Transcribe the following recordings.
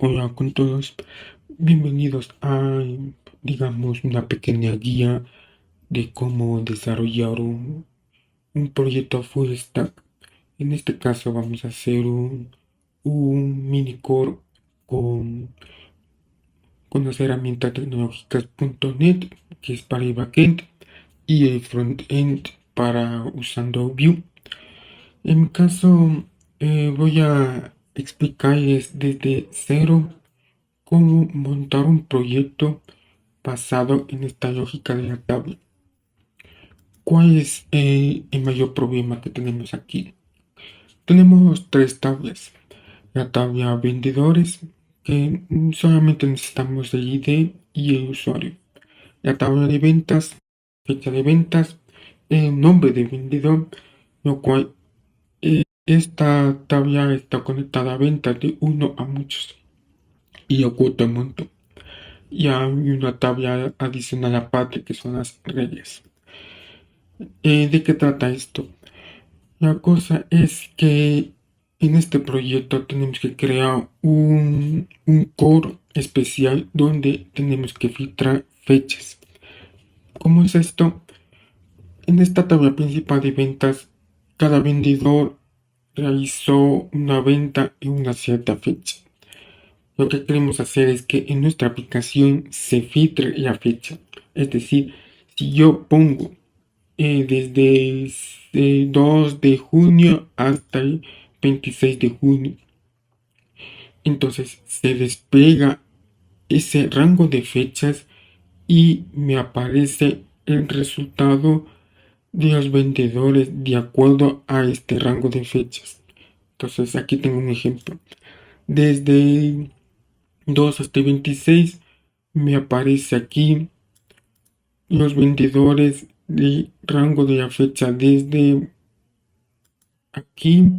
Hola con todos, bienvenidos a, digamos, una pequeña guía de cómo desarrollar un proyecto full stack. En este caso vamos a hacer un mini core con, con las herramientas tecnológicas .NET, que es para el backend, y el frontend para usando Vue. En mi caso, voy a explicarles desde cero cómo montar un proyecto basado en esta lógica de la tabla. ¿Cuál es el mayor problema que tenemos aquí? Tenemos tres tablas. La tabla vendedores, que solamente necesitamos el ID y el usuario. La tabla de ventas, fecha de ventas, el nombre de vendedor, lo cual esta tabla está conectada a ventas de uno a muchos y oculta el monto. Y hay una tabla adicional aparte que son las reglas. ¿De qué trata esto? La cosa es que en este proyecto tenemos que crear un core especial donde tenemos que filtrar fechas. ¿Cómo es esto? En esta tabla principal de ventas, cada vendedor realizó una venta en una cierta fecha. Lo que queremos hacer es que en nuestra aplicación se filtre la fecha. Es decir, si yo pongo desde el 2 de junio hasta el 26 de junio, entonces se despliega ese rango de fechas y me aparece el resultado de los vendedores de acuerdo a este rango de fechas. Entonces aquí tengo un ejemplo. Desde 2 hasta 26 me aparece aquí los vendedores de rango de la fecha desde aquí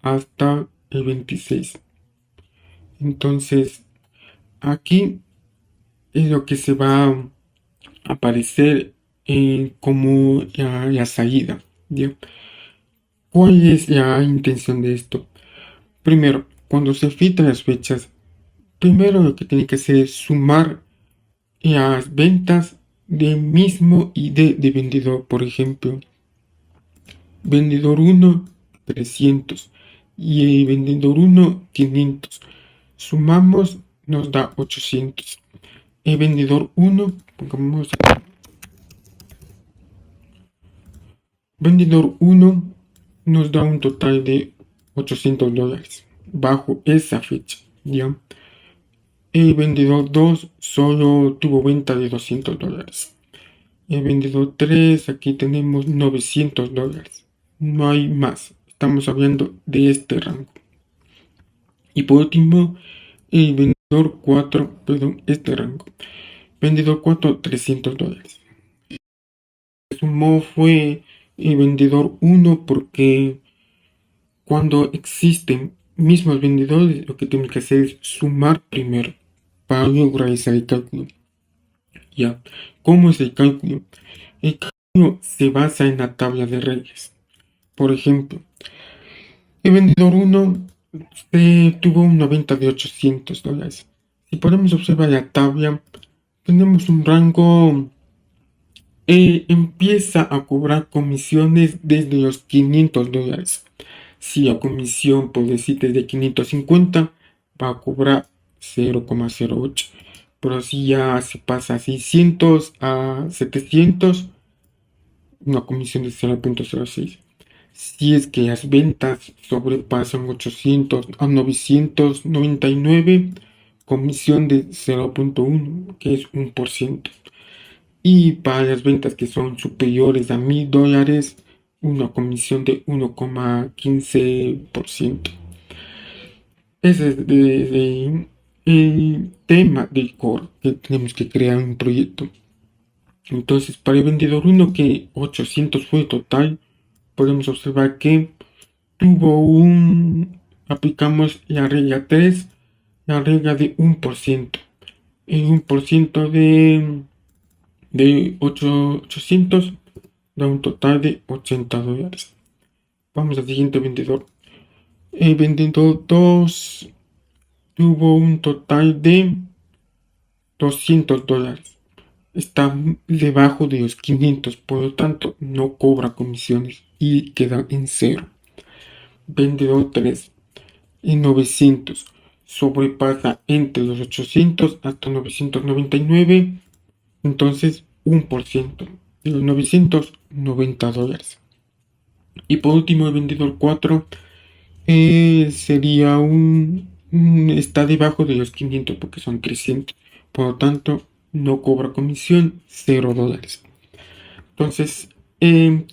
hasta el 26. Entonces aquí es lo que se va a aparecer como la salida, ¿ya? ¿Cuál es la intención de esto? Primero, cuando se filtran las fechas, primero lo que tiene que hacer es sumar las ventas del mismo ID de vendedor. Por ejemplo, vendedor uno 300 y el vendedor uno 500. Sumamos, nos da 800. El vendedor uno, pongamos aquí, vendedor uno nos da un total de $800 bajo esa fecha, ¿ya? El vendedor 2 solo tuvo venta de $200. El vendedor 3, aquí tenemos $900. No hay más. Estamos hablando de este rango. Y por último, el vendedor 4, perdón, este rango. Vendedor 4, $300. Sumó fue el vendedor 1 porque cuando existen mismos vendedores, lo que tenemos que hacer es sumar primero para luego realizar el cálculo. Ya, ¿cómo es el cálculo? El cálculo se basa en la tabla de reglas. Por ejemplo, el vendedor 1 tuvo una venta de $800. Si podemos observar la tabla, tenemos un rango. Empieza a cobrar comisiones desde los $500. Si la comisión, por decir, de 550, va a cobrar 0,08. Pero si ya se pasa a 600 a 700, una comisión de 0,06. Si es que las ventas sobrepasan 800 a 999, comisión de 0,1, que es 1%. Y para las ventas que son superiores a $1,000, una comisión de 1,15%. Ese es el tema del core que tenemos que crear un proyecto. Entonces, para el vendedor 1, que 800 fue el total, podemos observar que aplicamos la regla 3, la regla de 1%. El 1% de 800 da un total de $80. Vamos al siguiente vendedor. El vendedor 2 tuvo un total de $200. Está debajo de los 500, por lo tanto no cobra comisiones y queda en cero. Vendedor 3 en 900, sobrepasa entre los 800 hasta 999, entonces 1% de los $990. Y por último el vendedor 4 sería está debajo de los 500 porque son 300, por lo tanto no cobra comisión, $0. Entonces,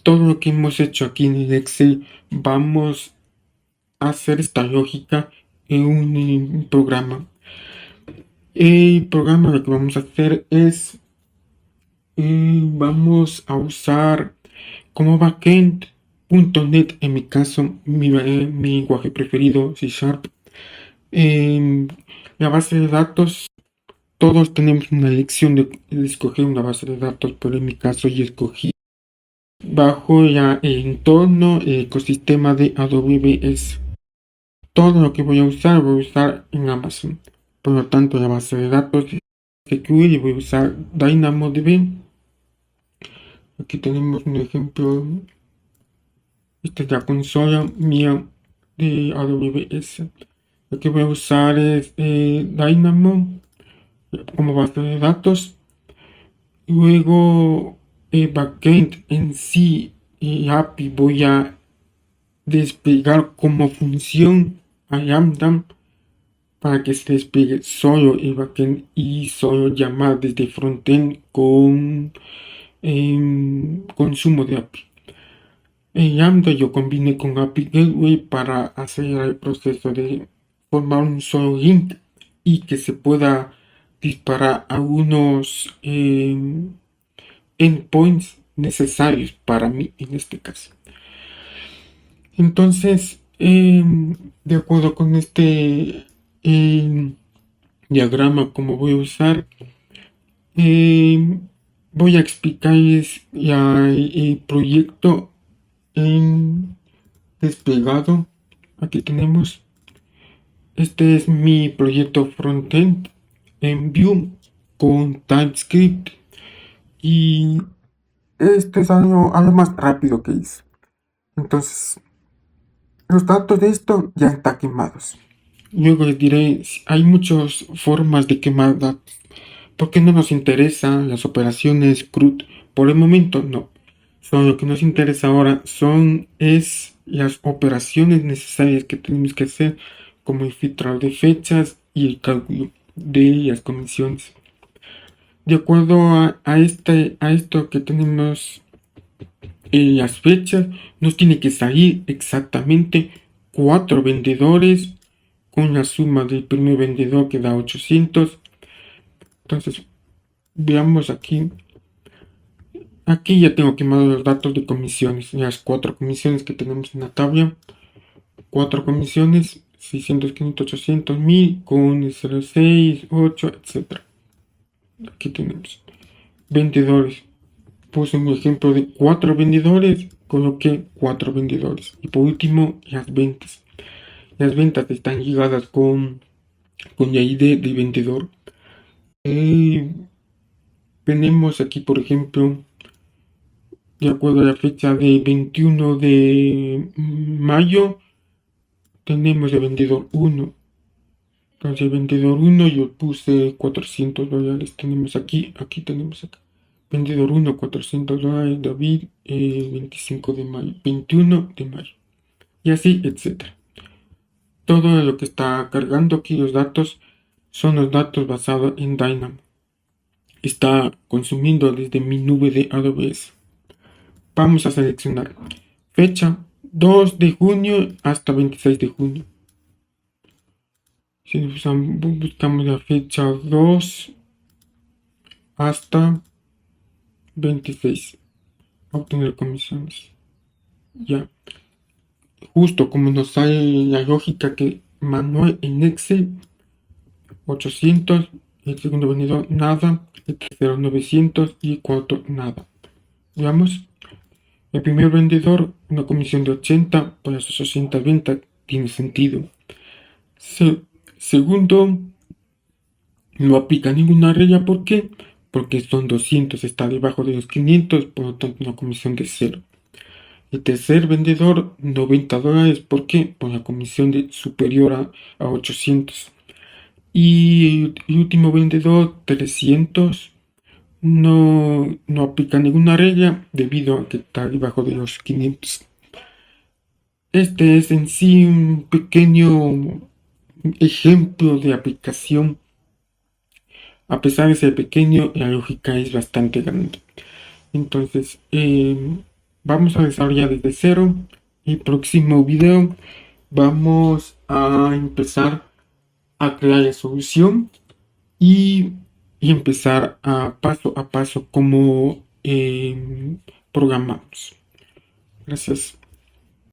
todo lo que hemos hecho aquí en el Excel, vamos a hacer esta lógica en un programa. El programa lo que vamos a hacer es, vamos a usar como backend .NET, en mi caso, mi lenguaje preferido, C#. La base de datos, todos tenemos una elección de escoger una base de datos, pero en mi caso yo escogí bajo el entorno, el ecosistema de AWS. Todo lo que voy a usar en Amazon. Por lo tanto, la base de datos de SQL y voy a usar DynamoDB. Aquí tenemos un ejemplo. Esta es la consola mía de AWS. Lo que voy a usar es Dynamo como base de datos. Luego el backend en sí, el API, voy a desplegar como función a Lambda para que se despliegue solo el backend y solo llamar desde frontend con consumo de API. En Lambda yo combiné con API Gateway para acelerar el proceso de formar un solo link y que se pueda disparar algunos endpoints necesarios para mí en este caso. Entonces, de acuerdo con este diagrama como voy a usar, voy a explicarles ya el proyecto en desplegado. Aquí tenemos, este es mi proyecto frontend en Vue con TypeScript y este es algo más rápido que hice. Entonces, los datos de esto ya están quemados. Luego les diré, hay muchas formas de quemar datos. ¿Por qué no nos interesan las operaciones CRUD? Por el momento no. Solo lo que nos interesa ahora es las operaciones necesarias que tenemos que hacer, como el filtro de fechas y el cálculo de las comisiones. De acuerdo a esto que tenemos en las fechas, nos tiene que salir exactamente 4 vendedores con la suma del primer vendedor que da 800. Entonces, veamos aquí. Aquí ya tengo quemados los datos de comisiones, las 4 comisiones que tenemos en la tabla. 4 comisiones, 600, 500, 800, 1000 con 0,6, 8, etc. Aquí tenemos vendedores. Puse un ejemplo de 4 vendedores, coloqué 4 vendedores. Y por último, las ventas. Las ventas están ligadas con la ID del vendedor. Tenemos aquí, por ejemplo, de acuerdo a la fecha de 21 de mayo, tenemos el vendedor 1. Entonces, el vendedor 1 yo puse $400. Tenemos aquí tenemos acá. Vendedor 1, $400. David, 25 de mayo, 21 de mayo. Y así, etcétera. Todo lo que está cargando aquí los datos son los datos basados en Dynamo. Está consumiendo desde mi nube de AWS. Vamos a seleccionar fecha 2 de junio hasta 26 de junio. Si buscamos la fecha 2 hasta 26, obtener comisiones. Ya, justo como nos sale la lógica que manual en Excel, 800, el segundo vendedor nada, el tercero 900 y el cuarto nada. Veamos. El primer vendedor, una comisión de 80 por las 800 ventas, tiene sentido. Segundo, no aplica ninguna regla. ¿Por qué? Porque son 200, está debajo de los 500, por lo tanto una comisión de cero. El tercer vendedor, $90. ¿Por qué? Por la comisión superior a 800. Y el último vendedor, 300. No aplica ninguna regla debido a que está debajo de los 500. Este es en sí un pequeño ejemplo de aplicación. A pesar de ser pequeño, la lógica es bastante grande. Entonces, vamos a desarrollar desde cero. El próximo video vamos a empezar a crear la solución y, empezar a paso cómo programamos. Gracias.